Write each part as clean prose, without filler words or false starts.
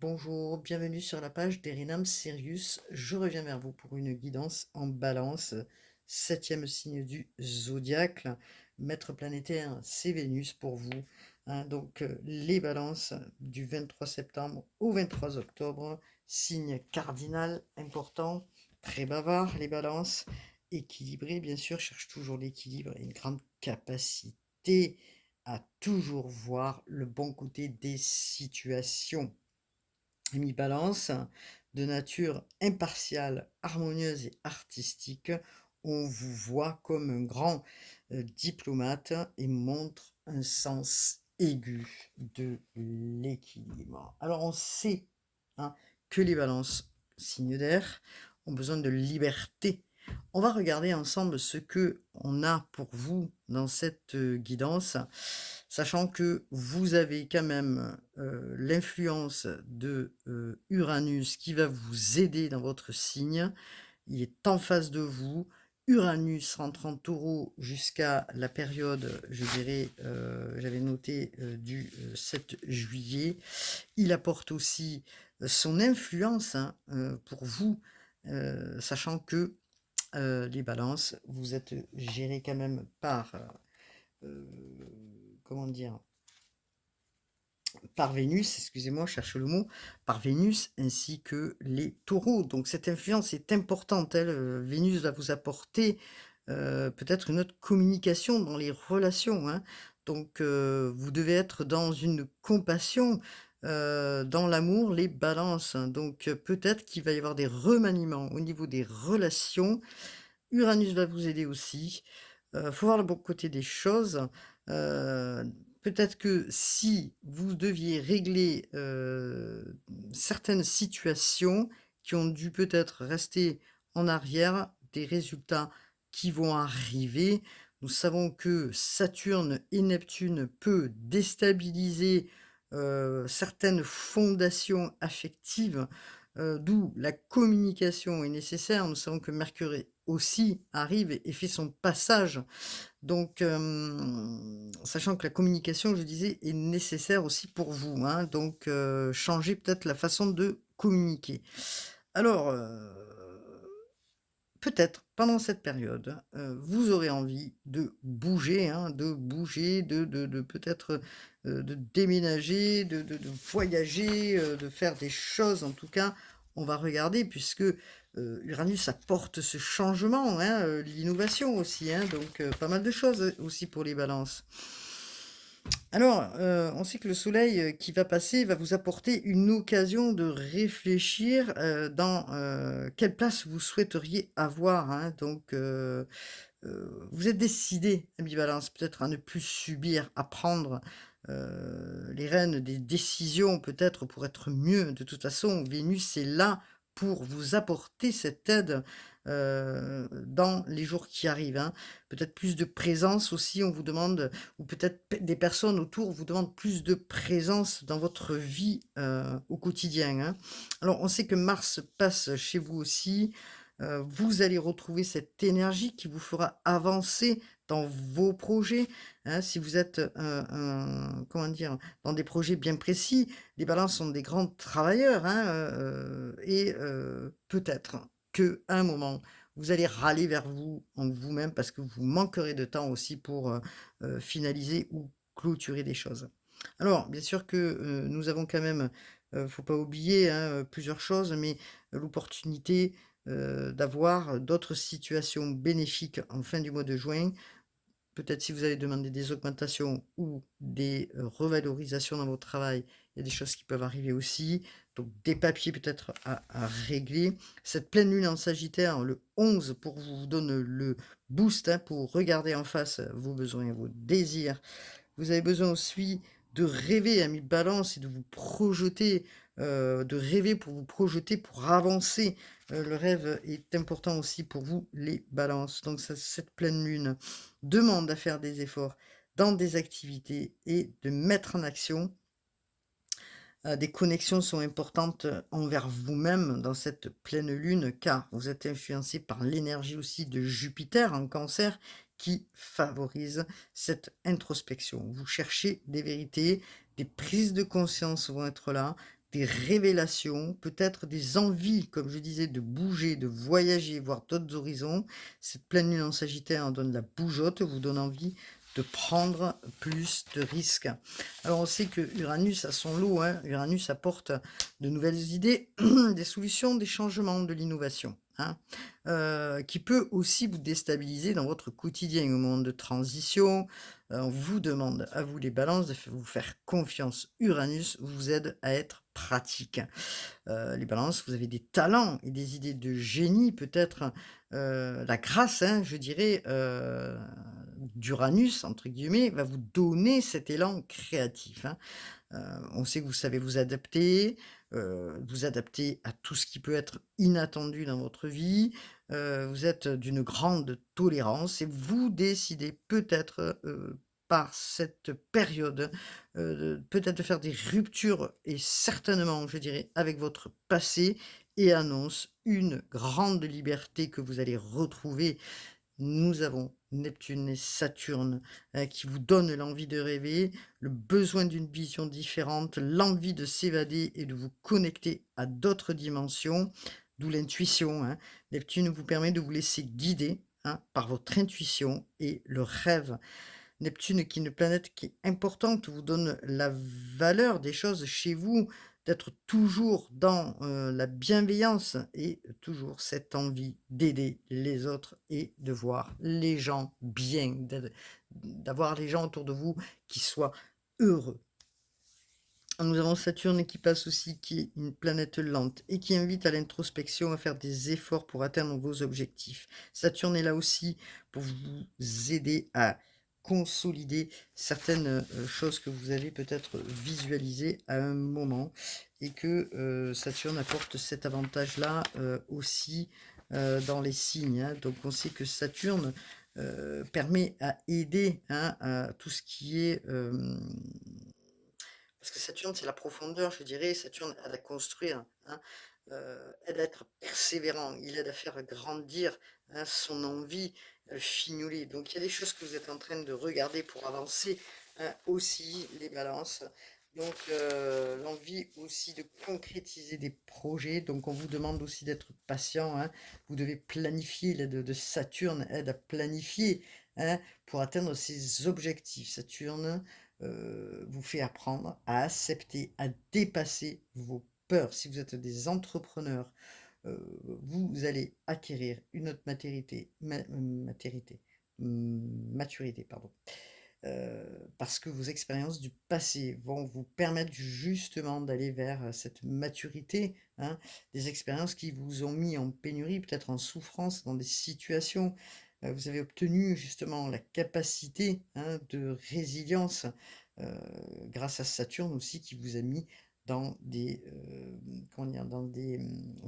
Bonjour, bienvenue sur la page d'Erinam Sirius. Je reviens vers vous pour une guidance en balance, septième signe du zodiaque. Maître planétaire, c'est Vénus pour vous, hein. Donc, les balances du 23 septembre au 23 octobre, signe cardinal important, très bavard les balances, équilibré bien sûr, cherche toujours l'équilibre et une grande capacité à toujours voir le bon côté des situations. Mi-balance, de nature impartiale, harmonieuse et artistique, on vous voit comme un grand diplomate et montre un sens aigu de l'équilibre. Alors on sait, hein, que les balances, signes d'air, ont besoin de liberté. On va regarder ensemble ce que on a pour vous dans cette guidance, sachant que vous avez quand même l'influence de Uranus qui va vous aider dans votre signe. Il est en face de vous. Uranus rentre en taureau jusqu'à la période, je dirais, j'avais noté du 7 juillet. Il apporte aussi son influence, hein, pour vous, sachant que les balances, vous êtes gérés quand même par, comment dire, par Vénus, excusez-moi, je cherche le mot, par Vénus ainsi que les taureaux. Donc cette influence est importante, elle, Vénus va vous apporter peut-être une autre communication dans les relations, hein. Donc vous devez être dans une compassion, dans l'amour, les balances, hein. Donc peut-être qu'il va y avoir des remaniements au niveau des relations. Uranus va vous aider aussi. Faut voir le bon côté des choses. Heu, Peut-être que si vous deviez régler, certaines situations qui ont dû peut-être rester en arrière, des résultats qui vont arriver. Nous savons que Saturne et Neptune peut déstabiliser, certaines fondations affectives, d'où la communication est nécessaire. Nous savons que Mercure aussi arrive et fait son passage. Donc, sachant que la communication, je disais, est nécessaire aussi pour vous, hein. Donc, changez peut-être la façon de communiquer. Alors, peut-être pendant cette période, vous aurez envie de bouger, hein, de peut-être, de déménager, de voyager, de faire des choses en tout cas. On va regarder puisque, Uranus apporte ce changement, hein, l'innovation aussi, hein, donc pas mal de choses, aussi pour les balances. Alors, on sait que le soleil, qui va passer va vous apporter une occasion de réfléchir, dans, quelle place vous souhaiteriez avoir, hein. Donc, vous êtes décidé, ami Balance, peut-être à ne plus subir, à prendre, les rênes des décisions peut-être pour être mieux. De toute façon, Vénus est là pour vous apporter cette aide, dans les jours qui arrivent, hein. Peut-être plus de présence aussi, on vous demande ou peut-être des personnes autour vous demandent plus de présence dans votre vie, au quotidien, hein. Alors on sait que Mars passe chez vous aussi, vous allez retrouver cette énergie qui vous fera avancer dans vos projets, hein. Si vous êtes, comment dire? Dans des projets bien précis, les balances sont des grands travailleurs, hein, et peut-être qu'à un moment, vous allez râler vers vous en vous-même parce que vous manquerez de temps aussi pour, finaliser ou clôturer des choses. Alors bien sûr que, nous avons quand même, faut pas oublier, hein, plusieurs choses, mais l'opportunité, d'avoir d'autres situations bénéfiques en fin du mois de juin. Peut-être si vous avez demandé des augmentations ou des, revalorisations dans votre travail, il y a des choses qui peuvent arriver aussi. Donc des papiers peut-être à régler. Cette pleine lune en Sagittaire, le 11 pour vous donne le boost, hein, pour regarder en face vos besoins et vos désirs. Vous avez besoin aussi de rêver, ami Balance, et de vous projeter, de rêver pour vous projeter, pour avancer. Le rêve est important aussi pour vous, les Balances. Donc cette pleine lune demande à faire des efforts dans des activités et de mettre en action. Des connexions sont importantes, envers vous-même dans cette pleine lune, car vous êtes influencé par l'énergie aussi de Jupiter en Cancer qui favorise cette introspection. Vous cherchez des vérités, des prises de conscience vont être là, des révélations, peut-être des envies, comme je disais, de bouger, de voyager, voir d'autres horizons. Cette pleine lune en Sagittaire en donne la bougeotte, vous donne envie de prendre plus de risques. Alors on sait que Uranus a son lot, hein. Uranus apporte de nouvelles idées, des solutions, des changements, de l'innovation, hein, qui peut aussi vous déstabiliser dans votre quotidien au moment de transition. On vous demande, à vous les balances, de vous faire confiance. Uranus vous aide à être pratique. Les balances, vous avez des talents et des idées de génie, peut-être la grâce, hein, je dirais, d'Uranus, entre guillemets, va vous donner cet élan créatif, hein. On sait que vous savez vous adapter à tout ce qui peut être inattendu dans votre vie. Vous êtes d'une grande tolérance et vous décidez peut-être, par cette période, peut-être de faire des ruptures et certainement, je dirais, avec votre passé et annonce une grande liberté que vous allez retrouver. Nous avons Neptune et Saturne, qui vous donnent l'envie de rêver, le besoin d'une vision différente, l'envie de s'évader et de vous connecter à d'autres dimensions, d'où l'intuition, hein. Neptune vous permet de vous laisser guider, hein, par votre intuition et le rêve. Neptune, qui est une planète qui est importante, vous donne la valeur des choses chez vous, d'être toujours dans la bienveillance et toujours cette envie d'aider les autres et de voir les gens bien, d'avoir les gens autour de vous qui soient heureux. Nous avons Saturne qui passe aussi, qui est une planète lente et qui invite à l'introspection, à faire des efforts pour atteindre vos objectifs. Saturne est là aussi pour vous aider à consolider certaines choses que vous avez peut-être visualisées à un moment et que Saturne apporte cet avantage-là aussi dans les signes, hein. Donc on sait que Saturne permet à aider, hein, à tout ce qui est parce que Saturne, c'est la profondeur, je dirais. Saturne aide à construire, hein, aide à être persévérant. Il aide à faire grandir, hein, son envie, fignolée. Donc il y a des choses que vous êtes en train de regarder pour avancer, hein, aussi, les balances. Donc l'envie aussi de concrétiser des projets. Donc on vous demande aussi d'être patient, hein. Vous devez planifier. L'aide de Saturne aide à planifier, hein, pour atteindre ses objectifs. Saturne vous fait apprendre à accepter, à dépasser vos peurs. Si vous êtes des entrepreneurs, vous allez acquérir une autre maturité, pardon. Parce que vos expériences du passé vont vous permettre justement d'aller vers cette maturité, hein, des expériences qui vous ont mis en pénurie, peut-être en souffrance dans des situations. Vous avez obtenu justement la capacité, hein, de résilience euh, grâce à Saturne aussi qui vous a mis dans des, comment dire, dans des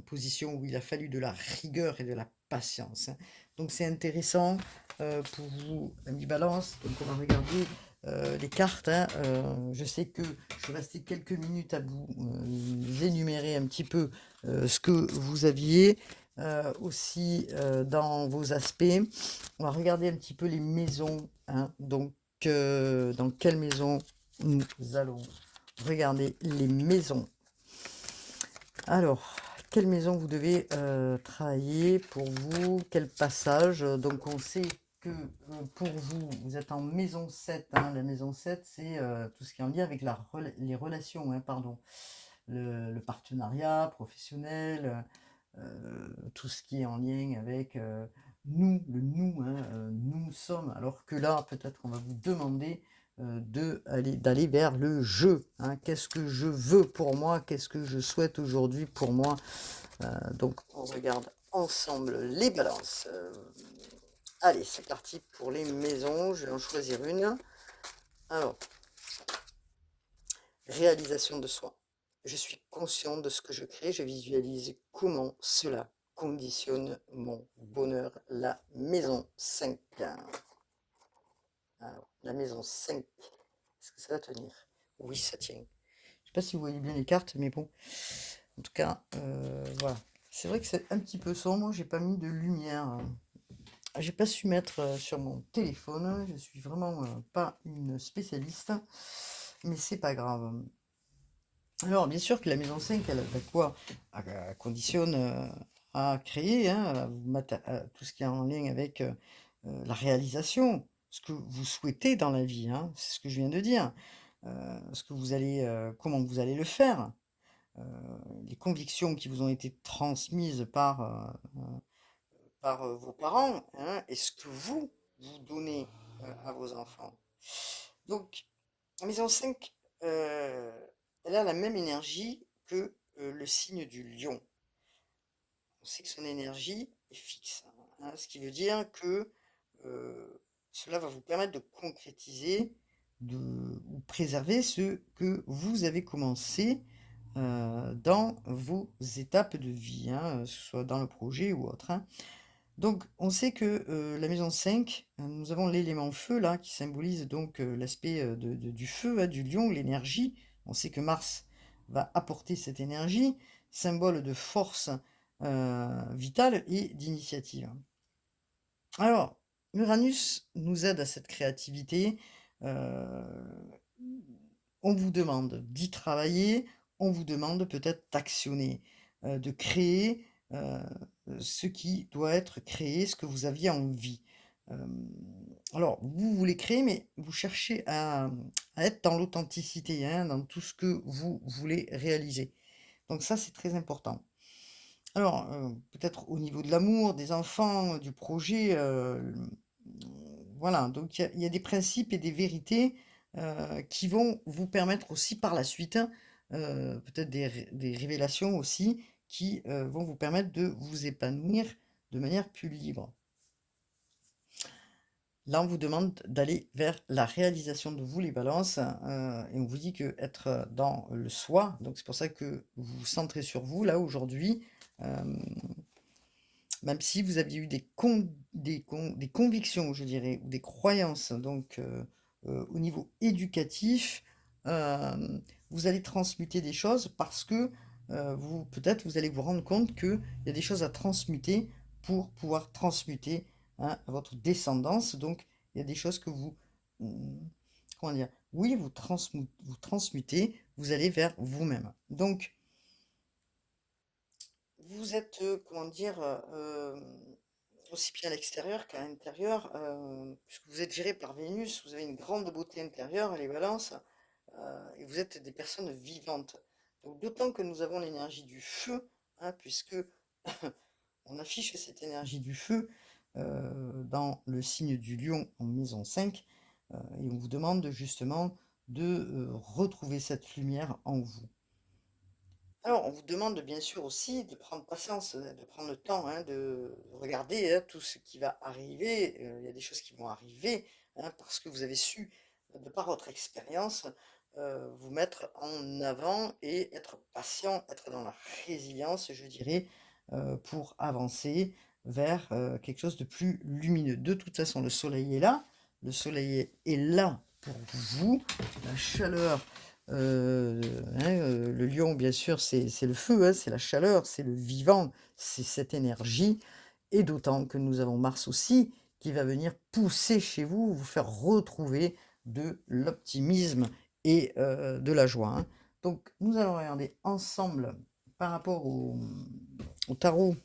positions où il a fallu de la rigueur et de la patience, hein. Donc c'est intéressant pour vous, amis Balance. Donc on va regarder les cartes, hein. Je sais que je vais rester quelques minutes à vous énumérer un petit peu ce que vous aviez aussi dans vos aspects. On va regarder un petit peu les maisons, hein. Donc dans quelle maison nous allons regarder les maisons. Alors, quelle maison vous devez travailler pour vous, quel passage. Donc on sait que pour vous, vous êtes en maison 7, hein. La maison 7, c'est tout ce qui est en lien avec les relations, hein, pardon. Le partenariat professionnel, tout ce qui est en lien avec nous, le nous, hein, nous sommes. Alors que là, peut-être on va vous demander d'aller vers le je, hein. Qu'est-ce que je veux pour moi? Qu'est-ce que je souhaite aujourd'hui pour moi? Donc, on regarde ensemble les balances. Allez, c'est parti pour les maisons. Je vais en choisir une. Alors, réalisation de soi. Je suis conscient de ce que je crée. Je visualise comment cela conditionne mon bonheur. La maison 5. Alors, la maison 5. Est-ce que ça va tenir? Oui, ça tient. Je ne sais pas si vous voyez bien les cartes, mais bon. En tout cas, voilà. C'est vrai que c'est un petit peu sombre. J'ai pas mis de lumière. J'ai pas su mettre sur mon téléphone. Je suis vraiment pas une spécialiste. Mais c'est pas grave. Alors, bien sûr que la maison 5, elle, bah, quoi, conditionne à créer, hein, tout ce qui est en lien avec la réalisation, ce que vous souhaitez dans la vie, hein, c'est ce que je viens de dire, ce que vous allez, comment vous allez le faire, euh, les convictions qui vous ont été transmises par vos parents, hein, et ce que vous donnez à vos enfants. Donc, la maison 5, elle a la même énergie que le signe du lion. On sait que son énergie est fixe, hein, ce qui veut dire que cela va vous permettre de concrétiser ou préserver ce que vous avez commencé dans vos étapes de vie, hein, que ce soit dans le projet ou autre, hein. Donc, on sait que la maison 5, nous avons l'élément feu là, qui symbolise donc l'aspect du feu, hein, du lion, l'énergie. On sait que Mars va apporter cette énergie, symbole de force vitale et d'initiative. Alors, Uranus nous aide à cette créativité. euh, on vous demande d'y travailler, on vous demande peut-être d'actionner, de créer ce qui doit être créé, ce que vous aviez envie. Alors, vous voulez créer, mais vous cherchez à être dans l'authenticité, hein, dans tout ce que vous voulez réaliser. Donc ça, c'est très important. Alors, peut-être au niveau de l'amour, des enfants, du projet, voilà, donc il y a des principes et des vérités qui vont vous permettre aussi par la suite, peut-être des révélations aussi, qui vont vous permettre de vous épanouir de manière plus libre. Là, on vous demande d'aller vers la réalisation de vous, les balances, et on vous dit que être dans le soi, donc c'est pour ça que vous vous centrez sur vous, là, aujourd'hui, même si vous aviez eu des convictions, je dirais, ou des croyances, donc au niveau éducatif, vous allez transmuter des choses parce que peut-être vous allez vous rendre compte qu'il y a des choses à transmuter pour pouvoir transmuter, hein, votre descendance. Donc, il y a des choses que comment dire, oui, vous transmutez, vous allez vers vous-même. Donc, vous êtes, comment dire, aussi bien à l'extérieur qu'à l'intérieur, puisque vous êtes géré par Vénus, vous avez une grande beauté intérieure, les balances, et vous êtes des personnes vivantes. Donc d'autant que nous avons l'énergie du feu, hein, puisque on affiche cette énergie du feu dans le signe du lion en maison 5, et on vous demande justement de retrouver cette lumière en vous. Alors, on vous demande bien sûr aussi de prendre patience, de prendre le temps, hein, de regarder, hein, tout ce qui va arriver. Il y a des choses qui vont arriver, hein, parce que vous avez su, de par votre expérience, vous mettre en avant et être patient, être dans la résilience, je dirais, pour avancer vers quelque chose de plus lumineux. De toute façon, le soleil est là, le soleil est là pour vous, la chaleur. Hein, le lion, bien sûr, c'est le feu, hein, c'est la chaleur, c'est le vivant, c'est cette énergie. Et d'autant que nous avons Mars aussi qui va venir pousser chez vous, vous faire retrouver de l'optimisme et de la joie, hein. Donc, nous allons regarder ensemble par rapport au tarot.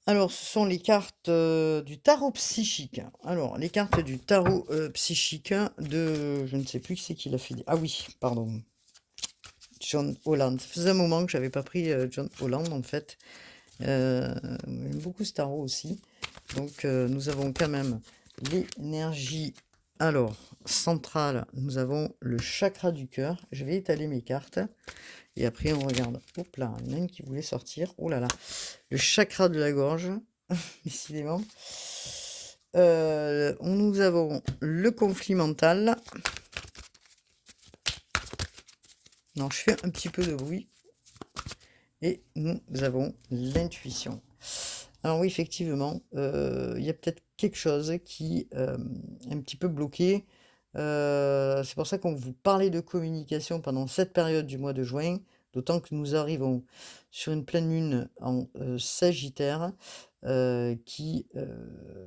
Alors, ce sont les cartes du tarot psychique. Alors, les cartes du tarot psychique de... Je ne sais plus qui c'est qui l'a fait. Ah oui, pardon. John Holland. Ça faisait un moment que j'avais pas pris John Holland, en fait. J'aime beaucoup ce tarot aussi. Donc, nous avons quand même l'énergie. Alors, centrale, nous avons le chakra du cœur. Je vais étaler mes cartes. Et après, on regarde. Hop là, il y en a une qui voulait sortir. Oh là là. Le chakra de la gorge, décidément. Nous avons le conflit mental. Non, je fais un petit peu de bruit. Et nous avons l'intuition. Alors oui, effectivement, il y a peut-être quelque chose qui est un petit peu bloqué. C'est pour ça qu'on vous parlait de communication pendant cette période du mois de juin. D'autant que nous arrivons sur une pleine lune en, Sagittaire, qui,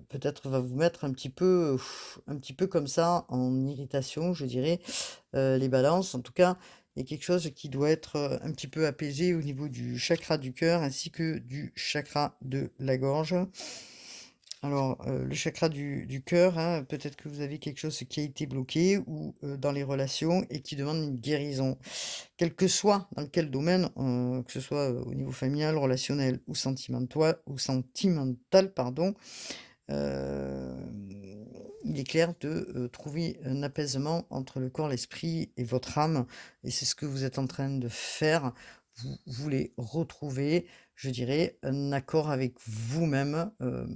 peut-être va vous mettre un petit peu comme ça en irritation, je dirais, les balances. En tout cas, il y a quelque chose qui doit être, un petit peu apaisé au niveau du chakra du cœur ainsi que du chakra de la gorge. Alors, le chakra du cœur, hein, peut-être que vous avez quelque chose qui a été bloqué ou, dans les relations et qui demande une guérison. Quel que soit dans quel domaine, que ce soit, au niveau familial, relationnel ou sentimental, pardon, il est clair de, trouver un apaisement entre le corps, l'esprit et votre âme et c'est ce que vous êtes en train de faire. Vous voulez retrouver, je dirais, un accord avec vous-même, heu,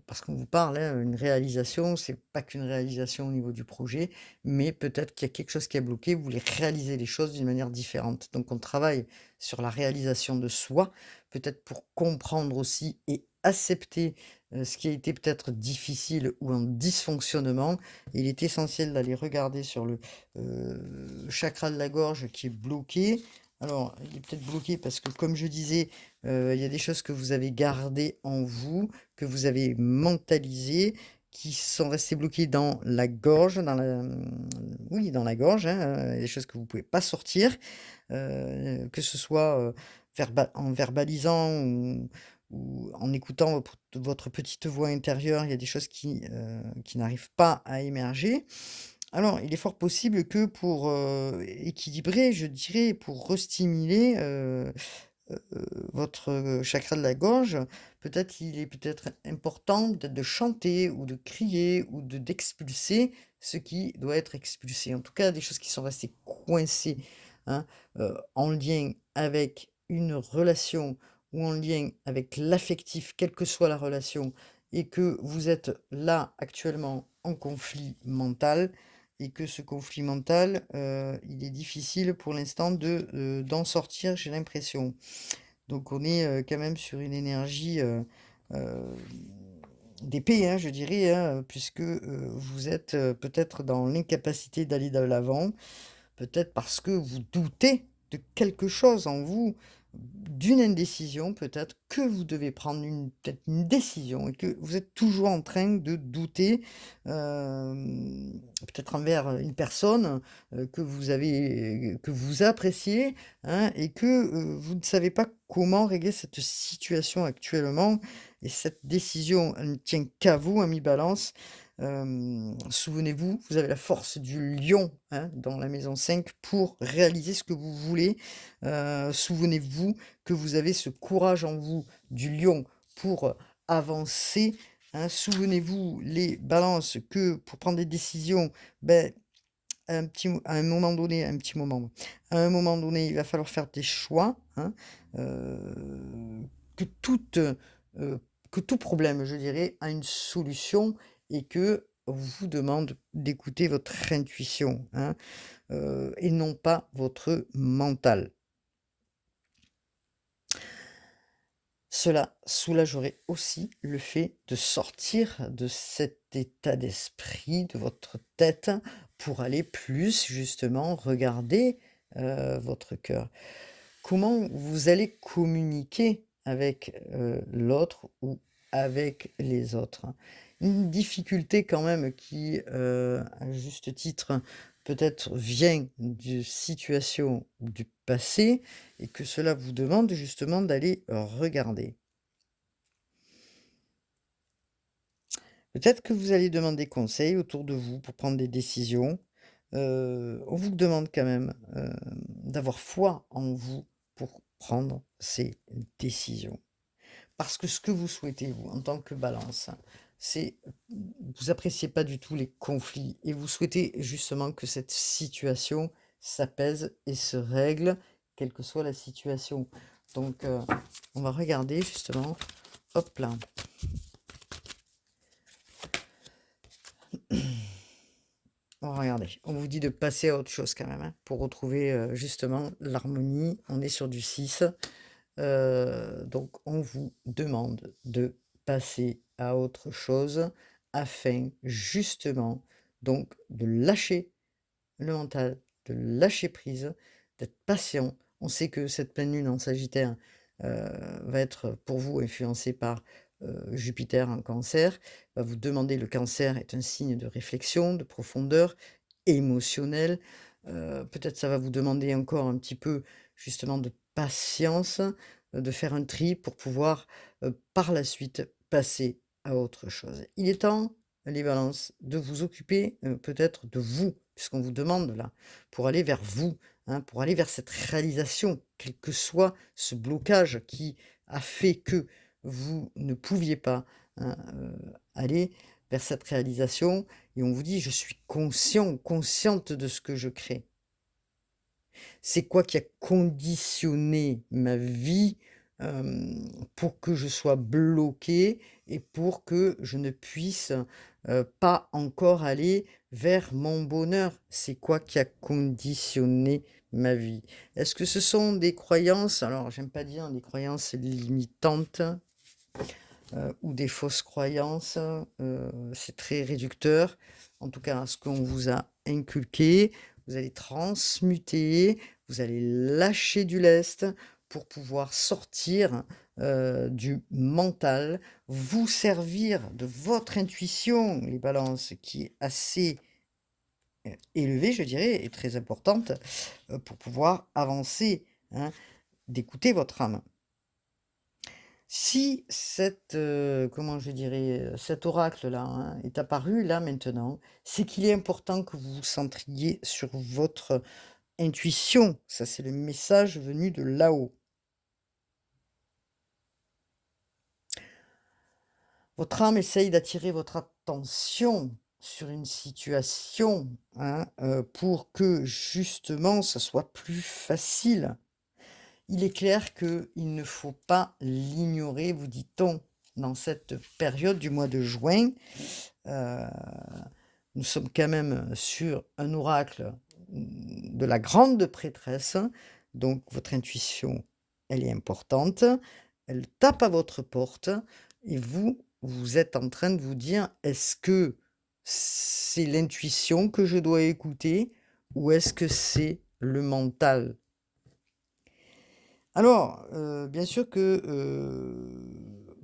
parce qu'on vous parle, hein, une réalisation, c'est pas qu'une réalisation au niveau du projet, mais peut-être qu'il y a quelque chose qui a bloqué, vous voulez réaliser les choses d'une manière différente. Donc on travaille sur la réalisation de soi, peut-être pour comprendre aussi et accepter, ce qui a été peut-être difficile ou un dysfonctionnement. Il est essentiel d'aller regarder sur chakra de la gorge qui est bloqué. Alors, il est peut-être bloqué parce que comme je disais, il y a des choses que vous avez gardées en vous, que vous avez mentalisées, qui sont restées bloquées dans la gorge, oui, dans la gorge, hein, il y a des choses que vous pouvez pas sortir, que ce soit, en verbalisant ou en écoutant votre petite voix intérieure, il y a des choses qui n'arrivent pas à émerger. Alors, il est fort possible que pour, équilibrer, je dirais, pour restimuler, votre, chakra de la gorge, peut-être il est peut-être important peut-être de chanter ou de crier ou d'expulser ce qui doit être expulsé. En tout cas, des choses qui sont restées coincées, hein, en lien avec une relation ou en lien avec l'affectif, quelle que soit la relation et que vous êtes là actuellement en conflit mental et que ce conflit mental, il est difficile pour l'instant d'en sortir, j'ai l'impression. Donc on est, quand même sur une énergie, heu, d'épée, hein, je dirais, hein, puisque, vous êtes, peut-être dans l'incapacité d'aller de l'avant. Peut-être parce que vous doutez de quelque chose en vous, d'une indécision peut-être, que vous devez prendre peut-être une décision et que vous êtes toujours en train de douter, peut-être envers, une personne, que vous appréciez, hein, et que, vous ne savez pas comment régler cette situation actuellement et cette décision, elle ne tient qu'à vous, ami Balance. Souvenez-vous, vous avez la force du lion, hein, dans la maison 5 pour réaliser ce que vous voulez. Souvenez-vous que vous avez ce courage en vous du lion pour avancer, hein. Souvenez-vous les balances que pour prendre des décisions, beh, à un moment donné, un petit moment, à un moment donné, il va falloir faire des choix, hein, que toute, que tout problème, je dirais, a une solution et que on vous demande d'écouter votre intuition, hein, et non pas votre mental. Cela soulagerait aussi le fait de sortir de cet état d'esprit, de votre tête, pour aller plus justement regarder, votre cœur. Comment vous allez communiquer avec, l'autre ou avec les autres? Une difficulté quand même qui, à juste titre, peut-être vient de situations du passé et que cela vous demande justement d'aller regarder. Peut-être que vous allez demander conseil autour de vous pour prendre des décisions. On vous demande quand même, d'avoir foi en vous pour prendre ces décisions. Parce que ce que vous souhaitez, vous, en tant que Balance, hein, c'est vous appréciez pas du tout les conflits et vous souhaitez justement que cette situation s'apaise et se règle, quelle que soit la situation. Donc, on va regarder justement, hop là. Bon, regardez, on vous dit de passer à autre chose quand même, hein, pour retrouver, justement l'harmonie. On est sur du 6, donc on vous demande de passer à autre chose afin justement donc de lâcher le mental, de lâcher prise, d'être patient. On sait que cette pleine lune en Sagittaire, va être pour vous influencée par, Jupiter en Cancer, va vous demander le Cancer est un signe de réflexion, de profondeur, émotionnelle. Peut-être ça va vous demander encore un petit peu justement de patience, de faire un tri pour pouvoir, par la suite passer à autre chose. Il est temps, les balances, de vous occuper, peut-être de vous, puisqu'on vous demande là, pour aller vers vous, hein, pour aller vers cette réalisation, quel que soit ce blocage qui a fait que vous ne pouviez pas, hein, aller vers cette réalisation et on vous dit: «Je suis conscient ou consciente de ce que je crée». C'est quoi qui a conditionné ma vie, pour que je sois bloqué et pour que je ne puisse, pas encore aller vers mon bonheur? C'est quoi qui a conditionné ma vie? Est-ce que ce sont des croyances, alors j'aime pas dire des croyances limitantes, ou des fausses croyances, c'est très réducteur. En tout cas, ce qu'on vous a inculqué, vous allez transmuter, vous allez lâcher du lest pour pouvoir sortir, du mental, vous servir de votre intuition, les balances, qui est assez, élevée, je dirais, et très importante, pour pouvoir avancer, hein, d'écouter votre âme. Si cette, comment je dirais, cet oracle-là, hein, est apparu là maintenant, c'est qu'il est important que vous vous centriez sur votre intuition. Ça, c'est le message venu de là-haut. Votre âme essaye d'attirer votre attention sur une situation, hein, pour que justement ça soit plus facile. Il est clair qu'il ne faut pas l'ignorer, vous dit-on, dans cette période du mois de juin. Heu, Nous sommes quand même sur un oracle, de la grande prêtresse, donc votre intuition, elle est importante. Elle tape à votre porte et vous, vous êtes en train de vous dire: «Est-ce que c'est l'intuition que je dois écouter ou est-ce que c'est le mental?» Alors, bien sûr que,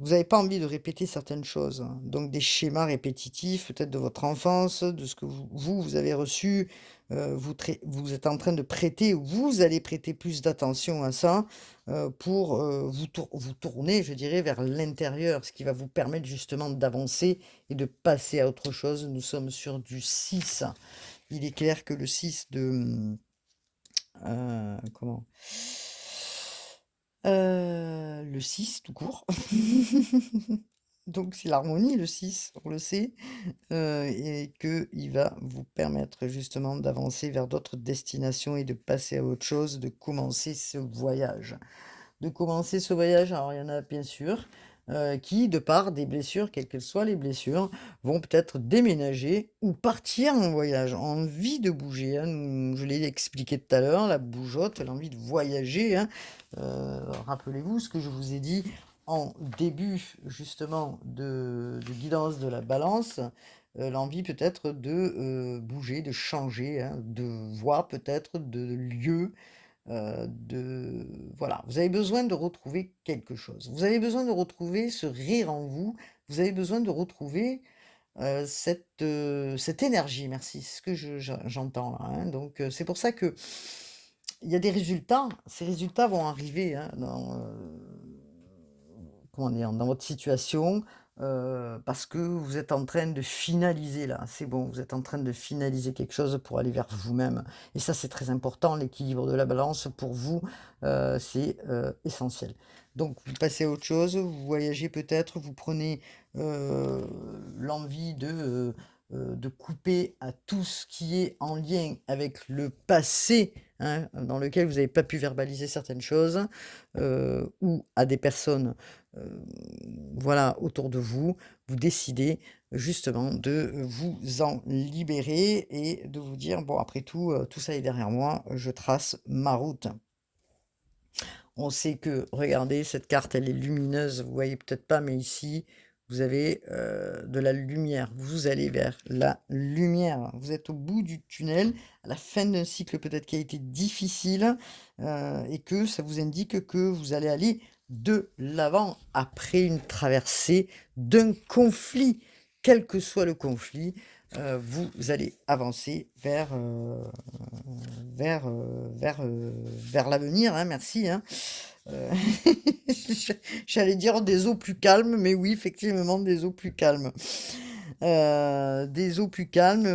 vous n'avez pas envie de répéter certaines choses, hein, donc des schémas répétitifs, peut-être de votre enfance, de ce que vous avez reçu, vous êtes en train de prêter ou vous allez prêter plus d'attention à ça, pour, vous tourner, je dirais, vers l'intérieur, ce qui va vous permettre justement d'avancer et de passer à autre chose. Nous sommes sur du 6. Il est clair que le 6 de, comment? Le 6 tout court. Donc c'est l'harmonie le 6, on le sait, et qu'il va vous permettre justement d'avancer vers d'autres destinations et de passer à autre chose, de commencer ce voyage. De commencer ce voyage, alors il y en a bien sûr, qui de par des blessures, quelles qu'elles soient les blessures, vont peut-être déménager ou partir en voyage, envie de bouger, hein. Je l'ai expliqué tout à l'heure, la bougeotte, l'envie de voyager, hein. Rappelez-vous ce que je vous ai dit en début justement de guidance de la Balance, l'envie peut-être de, bouger, de changer, hein, de voie peut-être, de lieu, de voilà, vous avez besoin de retrouver quelque chose. Vous avez besoin de retrouver ce rire en vous, vous avez besoin de retrouver, cette énergie, merci, c'est ce que j'entends là, hein, donc c'est pour ça que il y a des résultats. Ces résultats vont arriver, hein, dans, comment dire? Dans votre situation, parce que vous êtes en train de finaliser là, c'est bon, vous êtes en train de finaliser quelque chose pour aller vers vous-même et ça, c'est très important. L'équilibre de la balance pour vous, c'est, essentiel. Donc vous passez à autre chose, vous voyagez peut-être, vous prenez, l'envie de couper à tout ce qui est en lien avec le passé, hein, dans lequel vous n'avez pas pu verbaliser certaines choses, ou à des personnes, heu, voilà, autour de vous. Vous décidez justement de vous en libérer et de vous dire: «Bon après tout, tout ça est derrière moi, je trace ma route». On sait que regardez cette carte, elle est lumineuse, vous voyez peut-être pas, mais ici, vous avez, de la lumière. Vous allez vers la lumière. Vous êtes au bout du tunnel, à la fin d'un cycle peut-être qui a été difficile, et que ça vous indique que vous allez aller de l'avant après une traversée d'un conflit. Quel que soit le conflit, vous allez avancer vers l'avenir, hein, merci, hein. Heu, j'allais dire des eaux plus calmes, mais oui, effectivement, des eaux plus calmes. Des eaux plus calmes,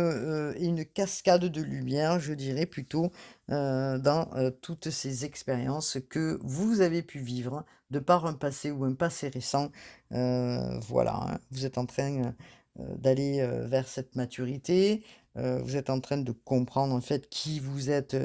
et une cascade de lumière, je dirais plutôt, dans, toutes ces expériences que vous avez pu vivre de par un passé ou un passé récent. Voilà, hein, vous êtes en train, d'aller, vers cette maturité. Vous êtes en train de comprendre, en fait, qui vous êtes,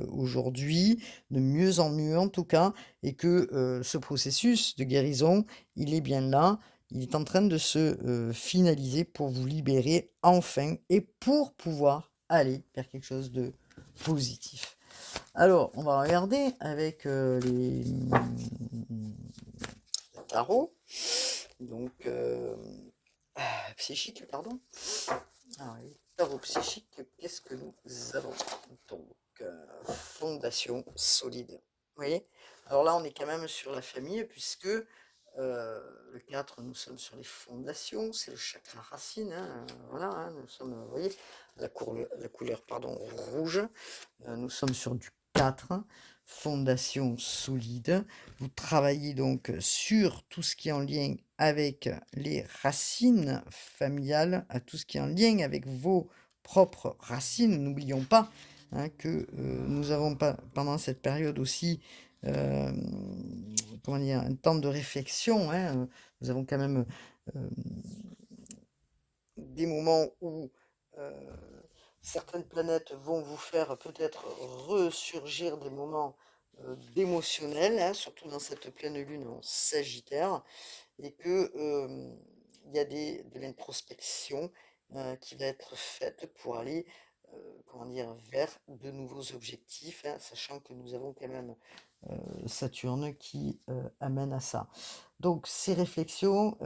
aujourd'hui, de mieux en mieux, en tout cas, et que, ce processus de guérison, il est bien là. Il est en train de se, finaliser pour vous libérer enfin et pour pouvoir aller vers quelque chose de positif. Alors, on va regarder avec, les tarots, donc, psychiques, pardon. Alors, les tarots psychiques, qu'est-ce que nous avons? Donc, fondation solide. Vous voyez? Alors là, on est quand même sur la famille puisque, le 4, nous sommes sur les fondations, c'est le chakra racine, hein, voilà, hein, nous sommes, vous voyez? La couleur, pardon, rouge. Nous sommes sur du 4, fondation solide. Vous travaillez donc sur tout ce qui est en lien avec les racines familiales, à tout ce qui est en lien avec vos propres racines. N'oublions pas, hein, que, nous avons pas pendant cette période aussi, comment dire? Un temps de réflexion, hein, nous avons quand même, hem, des moments où, heu, certaines planètes vont vous faire peut-être ressurgir des moments, d'émotionnel, hein, surtout dans cette pleine lune en Sagittaire et que, il y a de l'introspection, qui va être faite pour aller, comment dire? Vers de nouveaux objectifs, hein, sachant que nous avons quand même, Saturne qui, amène à ça. Donc ces réflexions,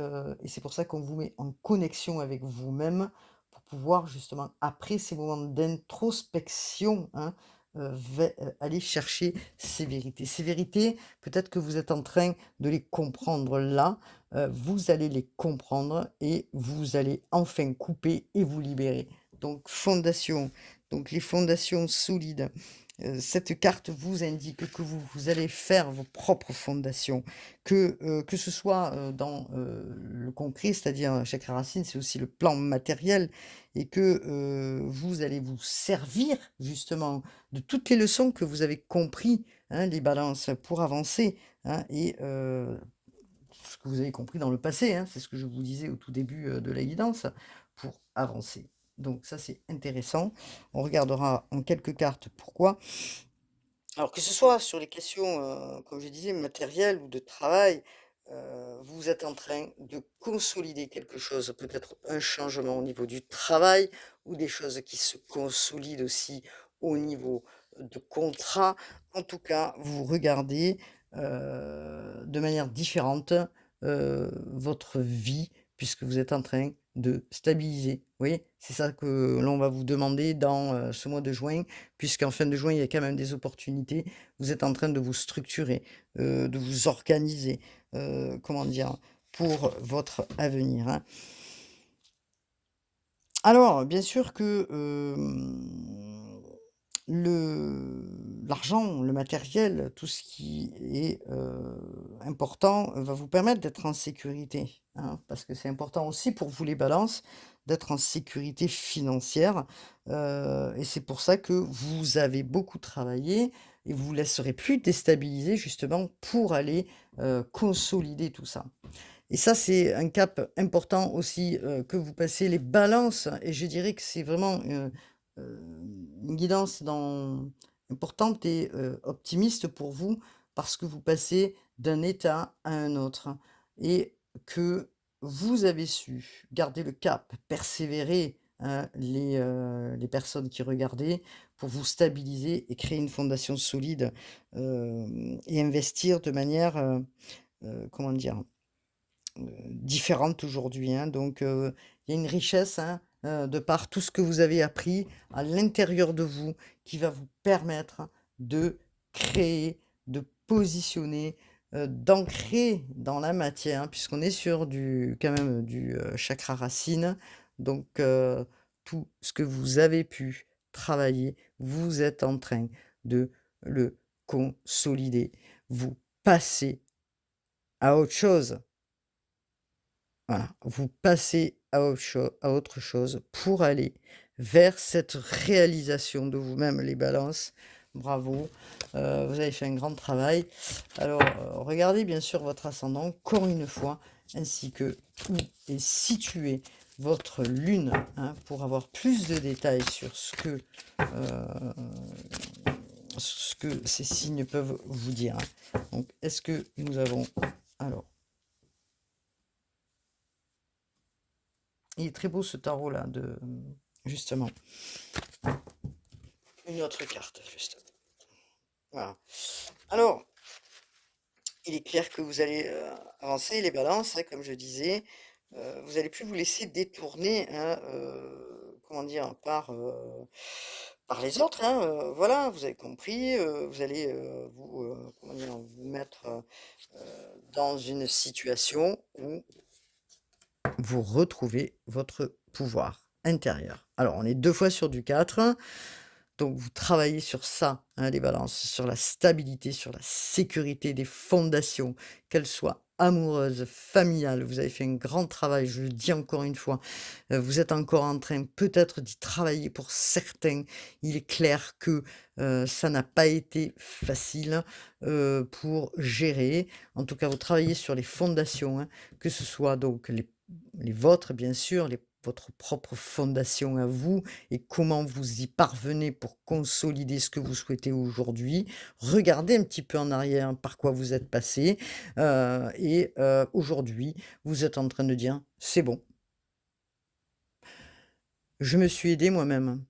et c'est pour ça qu'on vous met en connexion avec vous-même pour pouvoir justement, après ces moments d'introspection, hein, aller chercher ces vérités. Ces vérités, peut-être que vous êtes en train de les comprendre là, vous allez les comprendre et vous allez enfin couper et vous libérer. Donc fondation, donc les fondations solides. Cette carte vous indique que vous allez faire vos propres fondations, que ce soit, dans, le concret, c'est-à-dire chakra racine, c'est aussi le plan matériel et que, vous allez vous servir justement de toutes les leçons que vous avez compris, hein, les balances, pour avancer, hein et ce que vous avez compris dans le passé, hein, c'est ce que je vous disais au tout début, de la guidance, pour avancer. Donc ça, c'est intéressant. On regardera en quelques cartes pourquoi. Alors que ce soit sur les questions, comme je disais, matérielles ou de travail, vous êtes en train de consolider quelque chose, peut-être un changement au niveau du travail ou des choses qui se consolident aussi au niveau de contrat. En tout cas, vous regardez, de manière différente, votre vie puisque vous êtes en train de stabiliser. Vous voyez? C'est ça que l'on va vous demander dans, ce mois de juin puisqu'en fin de juin, il y a quand même des opportunités. Vous êtes en train de vous structurer, de vous organiser, comment dire? Pour votre avenir, hein. Alors, bien sûr que, l'argent, le matériel, tout ce qui est, important, va vous permettre d'être en sécurité, hein. Parce que c'est important aussi pour vous les balances, d'être en sécurité financière, et c'est pour ça que vous avez beaucoup travaillé et vous vous laisserez plus déstabiliser justement pour aller, consolider tout ça. Et ça, c'est un cap important aussi, que vous passez les balances et je dirais que c'est vraiment, heu, une guidance importante et optimiste pour vous parce que vous passez d'un état à un autre et que vous avez su garder le cap, persévérer, hein, les personnes qui regardaient pour vous stabiliser et créer une fondation solide, et investir de manière, comment dire? différentes aujourd'hui, hein, donc il y a une richesse, hein, de par tout ce que vous avez appris à l'intérieur de vous, qui va vous permettre de créer, de positionner, d'ancrer dans la matière, puisqu'on est sur du quand même du, chakra racine, donc tout ce que vous avez pu travailler, vous êtes en train de le consolider. Vous passez à autre chose. Voilà, vous passez à autre chose pour aller vers cette réalisation de vous-même, les balances. Bravo, vous avez fait un grand travail. Alors, regardez bien sûr votre ascendant, encore une fois, ainsi que où est située votre lune, hein, pour avoir plus de détails sur ce que ces signes peuvent vous dire, hein. Donc, est-ce que nous avons... Alors, il est très beau ce tarot-là, justement. Une autre carte, justement. Voilà. Alors, il est clair que vous allez avancer, les balances, hein, comme je disais. Vous allez plus vous laisser détourner, hein, comment dire, par les autres, hein, voilà, vous avez compris. Vous allez comment dire, vous mettre dans une situation où vous retrouvez votre pouvoir intérieur. Alors, on est 2 fois sur du 4, donc vous travaillez sur ça, hein, les balances, sur la stabilité, sur la sécurité des fondations, qu'elles soient amoureuses, familiales. Vous avez fait un grand travail, je le dis encore une fois. Vous êtes encore en train peut-être d'y travailler pour certains. Il est clair que, ça n'a pas été facile, pour gérer. En tout cas, vous travaillez sur les fondations, hein, que ce soit donc les vôtres bien sûr, votre propre fondation à vous et comment vous y parvenez pour consolider ce que vous souhaitez aujourd'hui. Regardez un petit peu en arrière par quoi vous êtes passé, et aujourd'hui, vous êtes en train de dire: «C'est bon, je me suis aidé moi-même,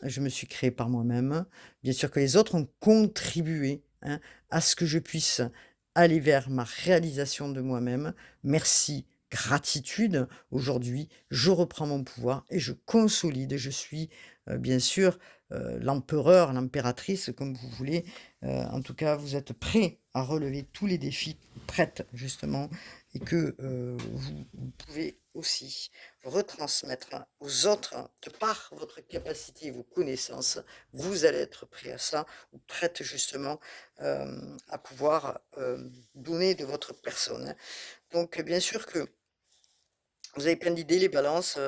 je me suis créé par moi-même». Bien sûr que les autres ont contribué, hein, à ce que je puisse aller vers ma réalisation de moi-même. Merci, gratitude. Aujourd'hui, je reprends mon pouvoir et je consolide. Je suis, bien sûr, l'empereur, l'impératrice, comme vous voulez. En tout cas, vous êtes prêts à relever tous les défis, prête justement, et que, vous pouvez aussi retransmettre aux autres, de par votre capacité et vos connaissances, vous allez être prêt à ça, ou prête justement, à pouvoir, donner de votre personne, hein. Donc bien sûr que vous avez plein d'idées, les balances,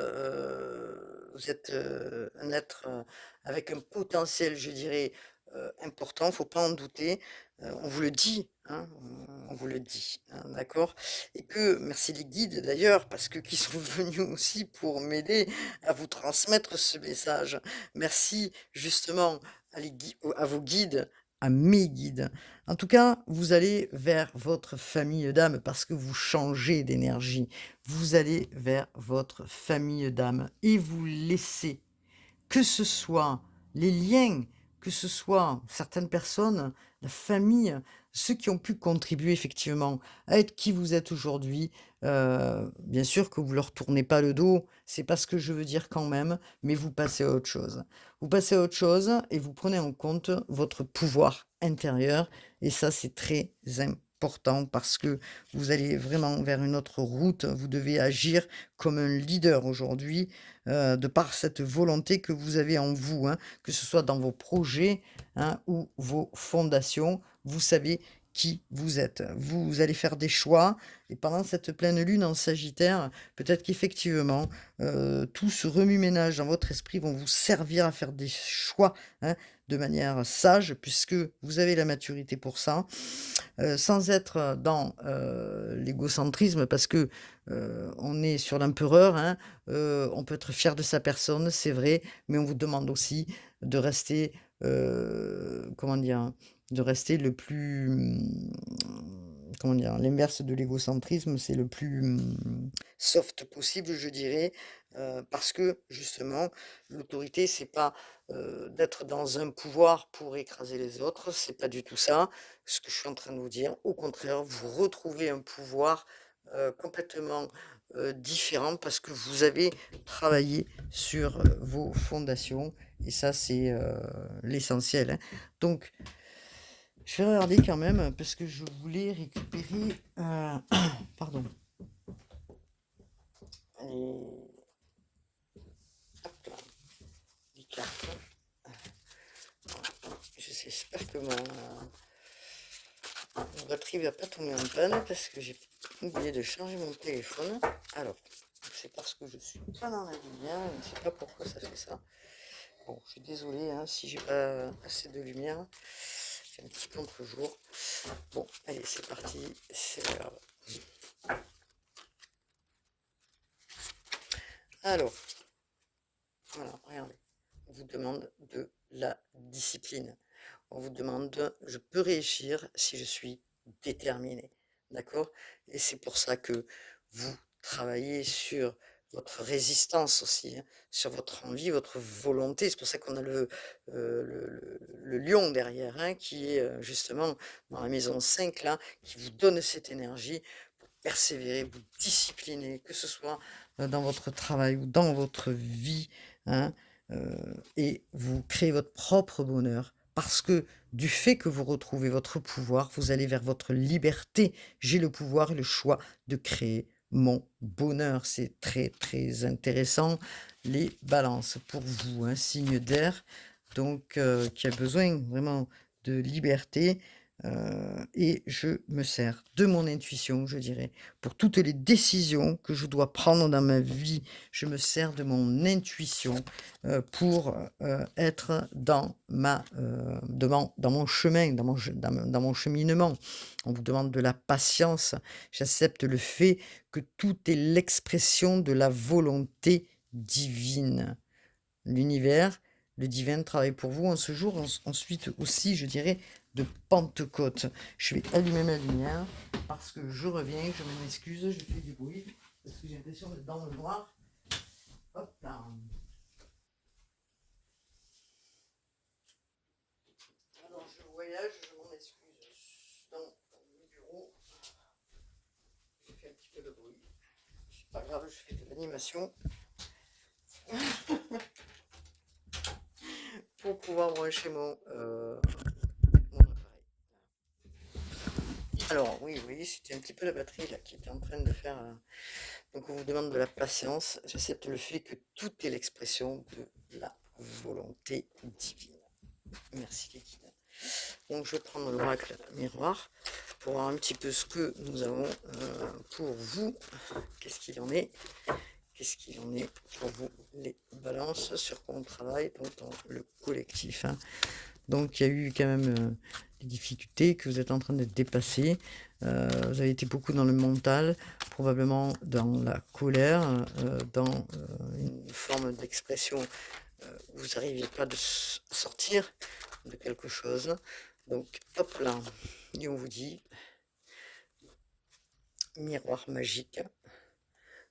vous êtes, un être, avec un potentiel, je dirais, important, faut pas en douter. On vous le dit, hein, on vous le dit, hein, d'accord? Et que merci les guides d'ailleurs, parce que qui sont venus aussi pour m'aider à vous transmettre ce message. Merci justement à vos guides, à mes guides. En tout cas, vous allez vers votre famille d'âme parce que vous changez d'énergie. Vous allez vers votre famille d'âme et vous laissez, que ce soit les liens, que ce soit certaines personnes, la famille, ceux qui ont pu contribuer effectivement à être qui vous êtes aujourd'hui. Bien sûr que vous leur tournez pas le dos, c'est pas ce que je veux dire quand même, mais vous passez à autre chose. Vous passez à autre chose et vous prenez en compte votre pouvoir intérieur et ça, c'est très important parce que vous allez vraiment vers une autre route. Vous devez agir comme un leader aujourd'hui, de par cette volonté que vous avez en vous, hein, que ce soit dans vos projets, hein, ou vos fondations. Vous savez qui vous êtes. Vous allez faire des choix et pendant cette pleine lune en Sagittaire, peut-être qu'effectivement, tout ce remue-ménage dans votre esprit vont vous servir à faire des choix, hein, de manière sage puisque vous avez la maturité pour ça. Sans être dans, l'égocentrisme parce que, on est sur l'empereur, hein, on peut être fier de sa personne, c'est vrai, mais on vous demande aussi de rester, comment dire? De rester le plus, comment dire? L'inverse de l'égocentrisme, c'est le plus, soft possible, je dirais, parce que justement, l'autorité, c'est pas, d'être dans un pouvoir pour écraser les autres, c'est pas du tout ça, ce que je suis en train de vous dire. Au contraire, vous retrouvez un pouvoir, complètement différent parce que vous avez travaillé sur vos fondations et ça, c'est l'essentiel, hein. Donc, je vais regarder quand même parce que je voulais récupérer, pardon, les, hop là, les cartes. J'espère que mon batterie va pas tomber en panne parce que j'ai oublié de charger mon téléphone. Alors, c'est parce que je suis pas dans la lumière, je ne sais pas pourquoi ça fait ça. Bon, je suis désolé hein, si j'ai pas assez de lumière. J'ai un petit contre-jour. Bon, allez, c'est parti, c'est pas grave. Alors, voilà, regardez. On vous demande de la discipline. On vous demande, je peux réussir si je suis déterminé. D'accord? Et c'est pour ça que vous travaillez sur votre résistance aussi, hein, sur votre envie, votre volonté. C'est pour ça qu'on a le lion derrière, hein, qui est justement dans la maison 5, là, qui vous donne cette énergie pour persévérer, vous discipliner, que ce soit dans votre travail ou dans votre vie, hein, et vous créez votre propre bonheur. Parce que du fait que vous retrouvez votre pouvoir, vous allez vers votre liberté. J'ai le pouvoir et le choix de créer mon bonheur. C'est très, très intéressant. Les balances pour vous, un signe d'air, donc qui a besoin vraiment de liberté. Et je me sers de mon intuition, je dirais, pour toutes les décisions que je dois prendre dans ma vie. Je me sers de mon intuition pour être dans dans mon chemin, dans mon cheminement. On vous demande de la patience. J'accepte le fait que tout est l'expression de la volonté divine. L'univers, le divin travaille pour vous en ce jour. Ensuite aussi, je dirais, de Pentecôte. Je vais allumer ma lumière parce que je reviens, je m'en excuse, je fais du bruit parce que j'ai l'impression d'être dans le noir. Hop là. Alors je voyage, je m'en excuse. Dans le bureau, j'ai fait un petit peu de bruit. C'est pas grave, je fais de l'animation pour pouvoir brancher mon appareil. Alors oui, oui, c'était un petit peu la batterie là qui était en train de faire. Donc on vous demande de la patience. J'accepte le fait que tout est l'expression de la volonté divine. Merci les guides. Donc je vais prendre l'oracle miroir pour voir un petit peu ce que nous avons pour vous. Qu'est-ce qu'il en est? Qu'est-ce qu'il en est pour vous les balances sur quoi on travaille dans le collectif, hein. Donc il y a eu quand même des difficultés que vous êtes en train de dépasser. Vous avez été beaucoup dans le mental, probablement dans la colère, dans une forme d'expression où vous n'arrivez pas de sortir de quelque chose. Donc hop là, et on vous dit miroir magique.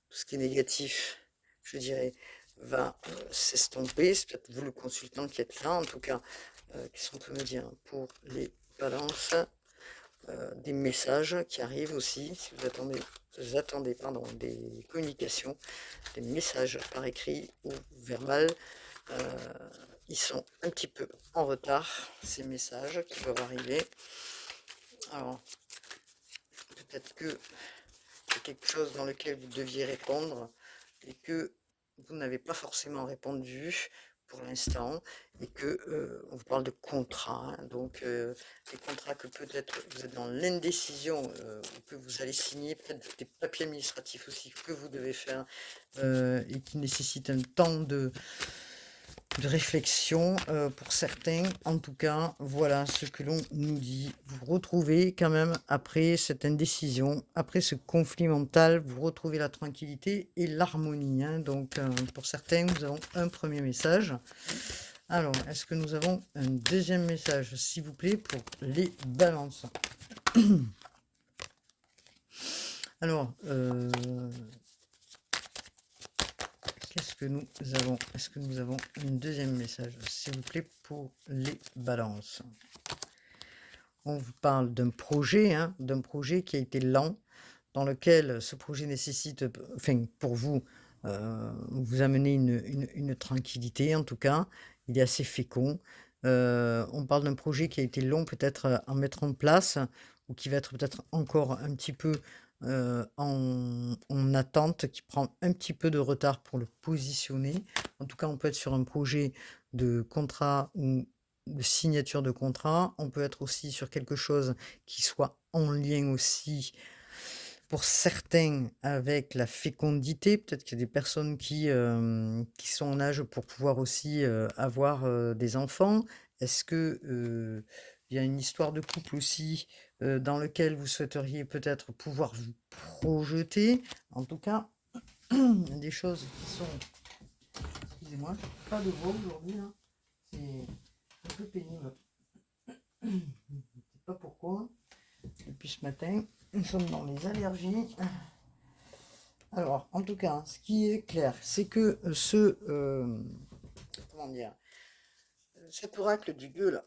Tout ce qui est négatif, je dirais, va s'estomper. C'est peut-être vous le consultant qui êtes là, en tout cas, qui sont en train de me dire pour les balances, des messages qui arrivent aussi, si vous attendez pardon, des communications, des messages par écrit ou verbal, ils sont un petit peu en retard, ces messages qui doivent arriver. Alors, peut-être que c'est quelque chose dans lequel vous deviez répondre et que vous n'avez pas forcément répondu pour l'instant et que on vous parle de contrats, hein. Donc des contrats que peut-être vous êtes dans l'indécision ou que vous allez signer, peut-être des papiers administratifs aussi que vous devez faire et qui nécessitent un temps de réflexion pour certains. En tout cas, voilà ce que l'on nous dit. Vous retrouvez quand même, après cette indécision, après ce conflit mental, vous retrouvez la tranquillité et l'harmonie, hein. Donc, pour certains, nous avons un premier message. Alors, est-ce que nous avons un deuxième message, s'il vous plaît, pour les balances? Alors, qu'est-ce que nous avons? Est-ce que nous avons un deuxième message, s'il vous plaît, pour les balances? On vous parle d'un projet, hein, d'un projet qui a été lent, dans lequel ce projet nécessite, enfin, pour vous, vous amener une tranquillité en tout cas. Il est assez fécond. On parle d'un projet qui a été long peut-être, à mettre en place ou qui va être peut-être encore un petit peu, en attente, qui prend un petit peu de retard pour le positionner. En tout cas, on peut être sur un projet de contrat ou de signature de contrat. On peut être aussi sur quelque chose qui soit en lien aussi, pour certains, avec la fécondité. Peut-être qu'il y a des personnes qui sont en âge pour pouvoir aussi, avoir, des enfants. Est-ce que, il y a une histoire de couple aussi, dans lequel vous souhaiteriez peut-être pouvoir vous projeter? En tout cas, il y a des choses qui sont, excusez-moi, pas de voix aujourd'hui, hein. C'est un peu pénible. Je ne sais pas pourquoi. Depuis ce matin, nous sommes dans les allergies. Alors, en tout cas, ce qui est clair, c'est que comment dire, cet oracle du gueux là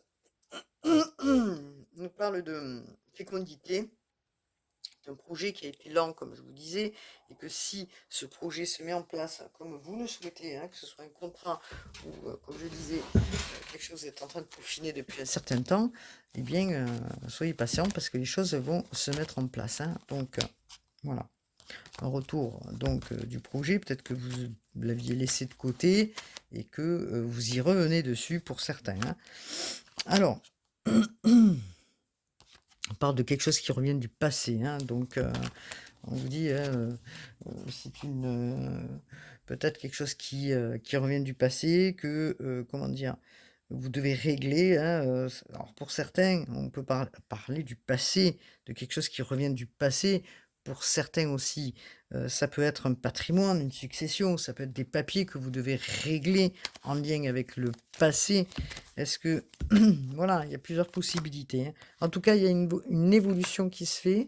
nous parle de fécondité, d'un projet qui a été lent, comme je vous disais, et que si ce projet se met en place comme vous le souhaitez, hein, que ce soit un contrat ou, comme je disais, quelque chose est en train de peaufiner depuis un certain temps, eh bien, soyez patient parce que les choses vont se mettre en place, hein. Donc, voilà. Un retour donc du projet, peut-être que vous l'aviez laissé de côté et que vous y revenez dessus pour certains, hein. Alors, on parle de quelque chose qui revient du passé, hein, donc on vous dit, c'est peut-être quelque chose qui revient du passé, que comment dire, vous devez régler, hein, alors pour certains, on peut parler du passé, de quelque chose qui revient du passé. Pour certains aussi, ça peut être un patrimoine, une succession, ça peut être des papiers que vous devez régler en lien avec le passé. Est-ce que voilà, il y a plusieurs possibilités, hein. En tout cas, il y a une évolution qui se fait.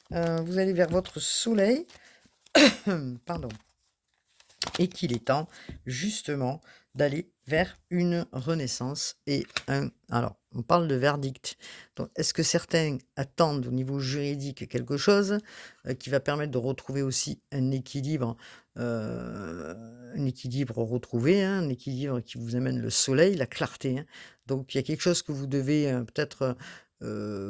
Vous allez vers votre soleil, pardon, et qu'il est temps justement d'aller vers une renaissance et alors, on parle de verdict. Donc, est-ce que certains attendent au niveau juridique quelque chose qui va permettre de retrouver aussi un équilibre retrouvé, hein, un équilibre qui vous amène le soleil, la clarté, hein. Donc, il y a quelque chose que vous devez peut-être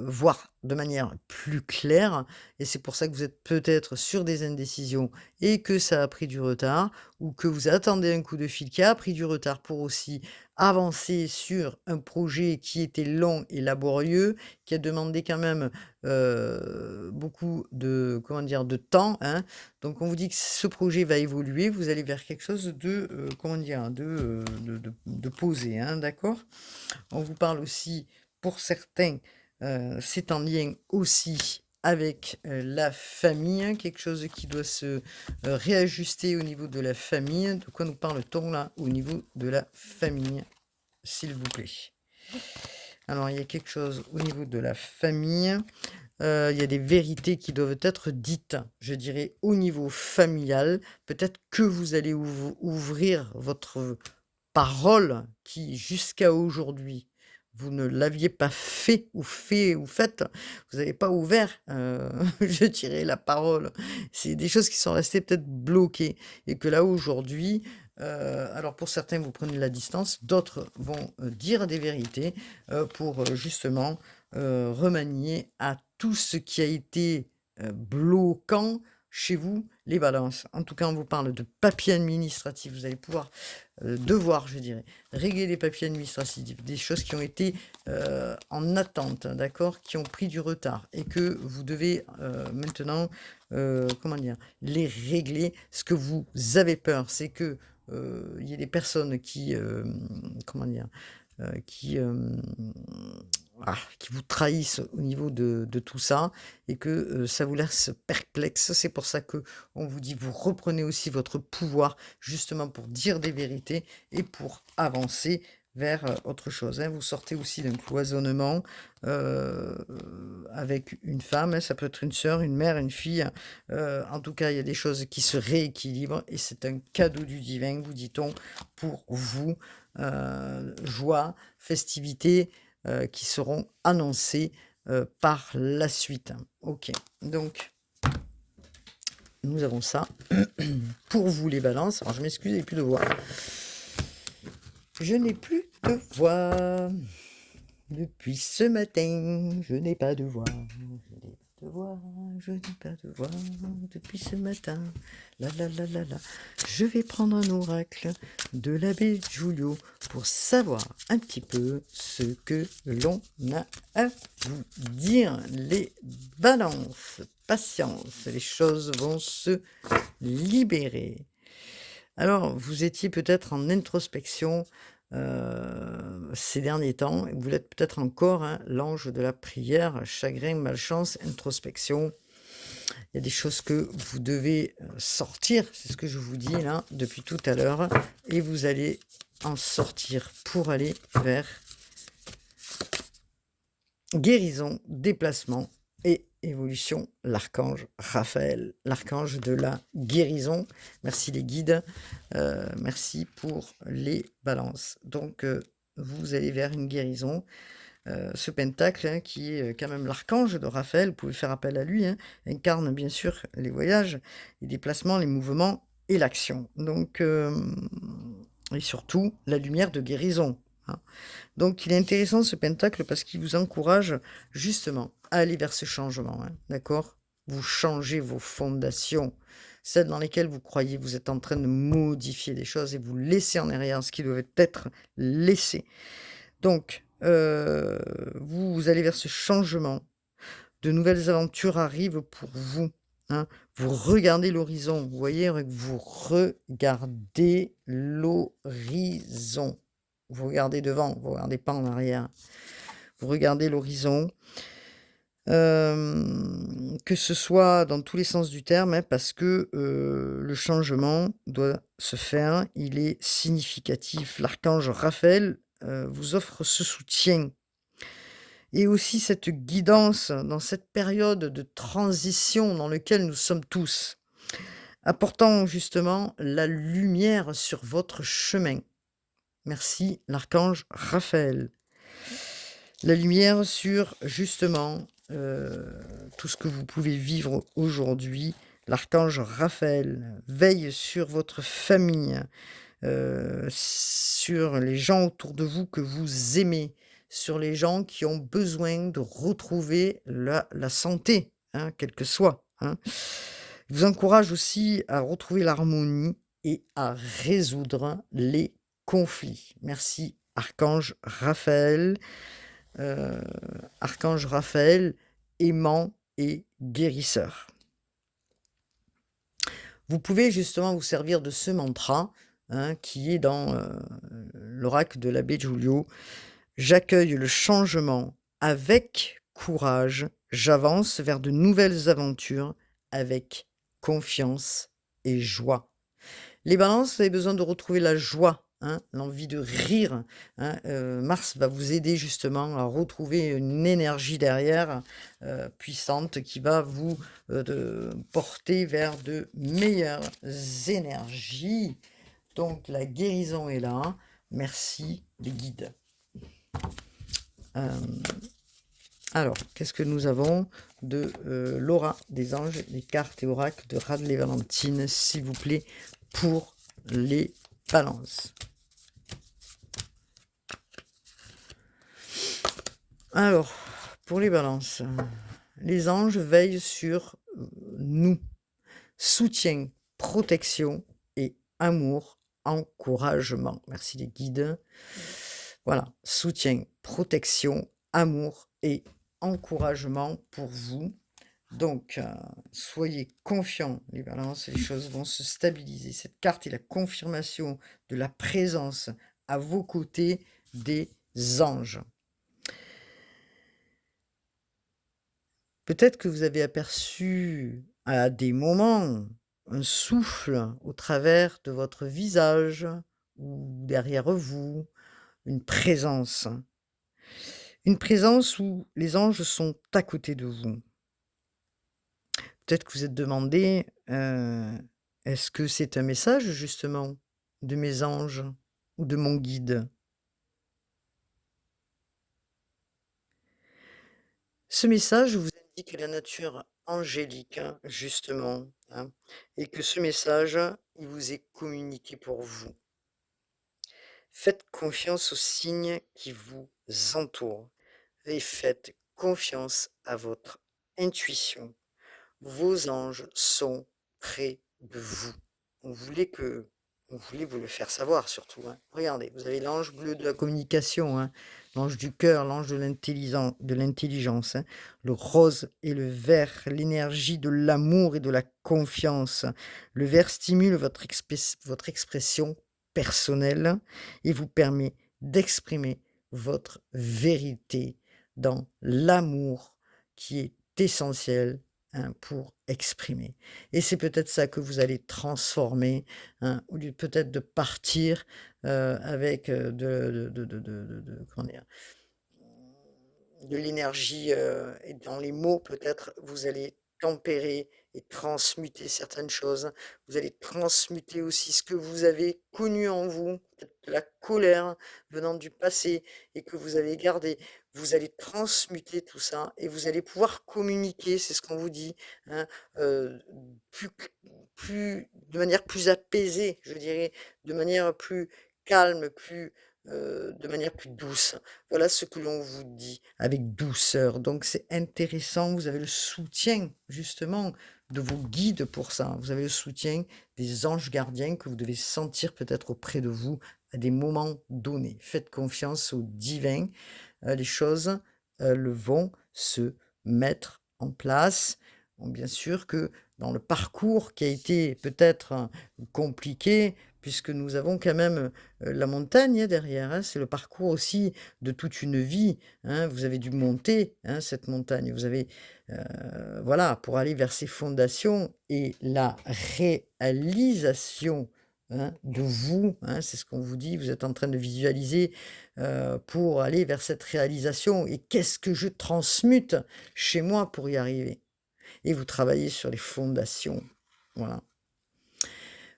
voir de manière plus claire, et c'est pour ça que vous êtes peut-être sur des indécisions et que ça a pris du retard, ou que vous attendez un coup de fil qui a pris du retard pour aussi avancer sur un projet qui était long et laborieux, qui a demandé quand même, beaucoup de, comment dire? De temps, hein. Donc on vous dit que ce projet va évoluer, vous allez vers quelque chose de, comment dire? De posé, hein, d'accord? On vous parle aussi, pour certains, c'est en lien aussi avec, la famille, hein, quelque chose qui doit se, réajuster au niveau de la famille. De quoi nous parle-t-on là, au niveau de la famille, s'il vous plaît? Alors il y a quelque chose au niveau de la famille, il y a des vérités qui doivent être dites, je dirais au niveau familial. Peut-être que vous allez ouvrir votre parole qui jusqu'à aujourd'hui, vous ne l'aviez pas fait ou faite. Vous n'avez pas ouvert, je dirais la parole. C'est des choses qui sont restées peut-être bloquées et que là aujourd'hui, alors pour certains vous prenez la distance, d'autres vont, dire des vérités, pour, justement, remanier à tout ce qui a été, bloquant chez vous, les balances. En tout cas, on vous parle de papiers administratifs. Vous allez pouvoir, devoir, je dirais, régler les papiers administratifs, des choses qui ont été, en attente, hein, d'accord? Qui ont pris du retard et que vous devez, maintenant, comment dire? Les régler. Ce que vous avez peur, c'est que, il y ait des personnes qui, comment dire? Qui, qui vous trahissent au niveau de tout ça et que, ça vous laisse perplexe. C'est pour ça que on vous dit: «Vous reprenez aussi votre pouvoir», justement pour dire des vérités et pour avancer vers, autre chose, hein. Vous sortez aussi d'un cloisonnement, heu, avec une femme, hein, ça peut être une sœur, une mère, une fille, en tout cas, il y a des choses qui se rééquilibrent et c'est un cadeau du divin, vous dit-on, pour vous. Joie, festivités, qui seront annoncées, par la suite. OK, donc nous avons ça pour vous les balances. Alors je m'excuse, il n'y a plus de voix. Je n'ai plus de voix. Depuis ce matin, je n'ai pas de voix. Je n'ai pas de voix depuis ce matin. La la la la la. Je vais prendre un oracle de l'abbé Giulio pour savoir un petit peu ce que l'on a à vous dire. Les balances, patience, les choses vont se libérer. Alors, vous étiez peut-être en introspection ces derniers temps, vous l'êtes peut-être encore, hein, l'ange de la prière, chagrin, malchance, introspection. Il y a des choses que vous devez sortir, c'est ce que je vous dis là depuis tout à l'heure, et vous allez en sortir pour aller vers guérison, déplacement et évolution. L'archange Raphaël, l'archange de la guérison. Merci les guides, merci pour les balances. Donc, vous allez vers une guérison. Ce pentacle, hein, qui est quand même l'archange de Raphaël, vous pouvez faire appel à lui, hein, incarne bien sûr les voyages, les déplacements, les mouvements et l'action. Donc, et surtout, la lumière de guérison. Hein. Donc, il est intéressant ce pentacle parce qu'il vous encourage justement à aller vers ce changement. Hein, d'accord ? Vous changez vos fondations, celles dans lesquelles vous croyez, vous êtes en train de modifier des choses et vous laissez en arrière ce qui doit être laissé. Donc, vous allez vers ce changement. De nouvelles aventures arrivent pour vous. Hein. Vous regardez l'horizon. Vous voyez, vous regardez l'horizon. Vous regardez devant, vous ne regardez pas en arrière. Vous regardez l'horizon. Que ce soit dans tous les sens du terme, hein, parce que le changement doit se faire. Il est significatif. L'archange Raphaël vous offre ce soutien et aussi cette guidance dans cette période de transition dans laquelle nous sommes tous, apportant justement la lumière sur votre chemin. Merci l'archange Raphaël. La lumière sur justement tout ce que vous pouvez vivre aujourd'hui. L'archange Raphaël veille sur votre famille, sur les gens autour de vous que vous aimez, sur les gens qui ont besoin de retrouver la santé, hein, quelle que soit. Hein. Il vous encourage aussi à retrouver l'harmonie et à résoudre les conflits. Merci, Archange Raphaël. Archange Raphaël, aimant et guérisseur. Vous pouvez justement vous servir de ce mantra, hein, qui est dans l'oracle de l'abbé Giulio. J'accueille le changement avec courage, j'avance vers de nouvelles aventures avec confiance et joie. Les balances, vous avez besoin de retrouver la joie, hein, l'envie de rire. Hein. Mars va vous aider justement à retrouver une énergie derrière puissante qui va vous porter vers de meilleures énergies. Donc la guérison est là. Merci les guides. Alors, qu'est-ce que nous avons de l'aura des anges, les cartes et oracles de Radley Valentine, s'il vous plaît, pour les balances. Alors, pour les balances, les anges veillent sur nous. Soutien, protection et amour, encouragement. Merci les guides. Voilà, soutien, protection, amour et encouragement pour vous. Donc, soyez confiants, les balances, les choses vont se stabiliser. Cette carte est la confirmation de la présence à vos côtés des anges. Peut-être que vous avez aperçu à des moments un souffle au travers de votre visage ou derrière vous, une présence. Une présence où les anges sont à côté de vous. Peut-être que vous êtes demandé, est-ce que c'est un message justement de mes anges ou de mon guide? Ce message vous indique la nature angélique, hein, justement, hein, et que ce message, il vous est communiqué pour vous. Faites confiance aux signes qui vous entourent et faites confiance à votre intuition. Vos anges sont près de vous. On voulait que on voulait vous le faire savoir surtout, hein. Regardez, vous avez l'ange bleu de la communication, hein, l'ange du cœur, l'ange de l'intelligence, hein, le rose et le vert, l'énergie de l'amour et de la confiance. Le vert stimule votre expression personnelle et vous permet d'exprimer votre vérité dans l'amour qui est essentiel, hein, pour exprimer. Et c'est peut-être ça que vous allez transformer, hein, au lieu peut-être de partir, avec, comment dire? De l'énergie, et dans les mots peut-être, vous allez tempérer et transmuter certaines choses. Vous allez transmuter aussi ce que vous avez connu en vous, peut-être de la colère venant du passé et que vous avez gardé. Vous allez transmuter tout ça et vous allez pouvoir communiquer, c'est ce qu'on vous dit, hein, plus c plus de manière plus apaisée, je dirais, de manière plus calme, de manière plus douce. Voilà ce que l'on vous dit avec douceur. Donc c'est intéressant, vous avez le soutien justement de vos guides pour ça. Vous avez le soutien des anges gardiens que vous devez sentir peut-être auprès de vous à des moments donnés. Faites confiance au divin, les choses, le vont se mettre en place. Bon, bien sûr que dans le parcours qui a été peut-être, compliqué, puisque nous avons quand même, la montagne, hein, derrière, hein. C'est le parcours aussi de toute une vie, hein. Vous avez dû monter, hein, cette montagne. Vous avez, voilà, pour aller vers ces fondations et la réalisation, hein, de vous, hein, c'est ce qu'on vous dit. Vous êtes en train de visualiser, pour aller vers cette réalisation et qu'est-ce que je transmute chez moi pour y arriver? Et vous travaillez sur les fondations. Voilà.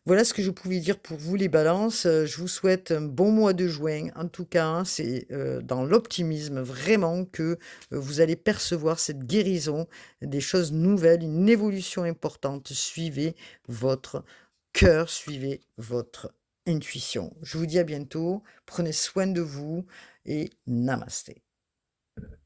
Voilà ce que je pouvais dire pour vous les balances, je vous souhaite un bon mois de juin. En tout cas, hein, c'est, dans l'optimisme vraiment que, vous allez percevoir cette guérison, des choses nouvelles, une évolution importante. Suivez votre cœur, suivez votre intuition. Je vous dis à bientôt, prenez soin de vous et namasté.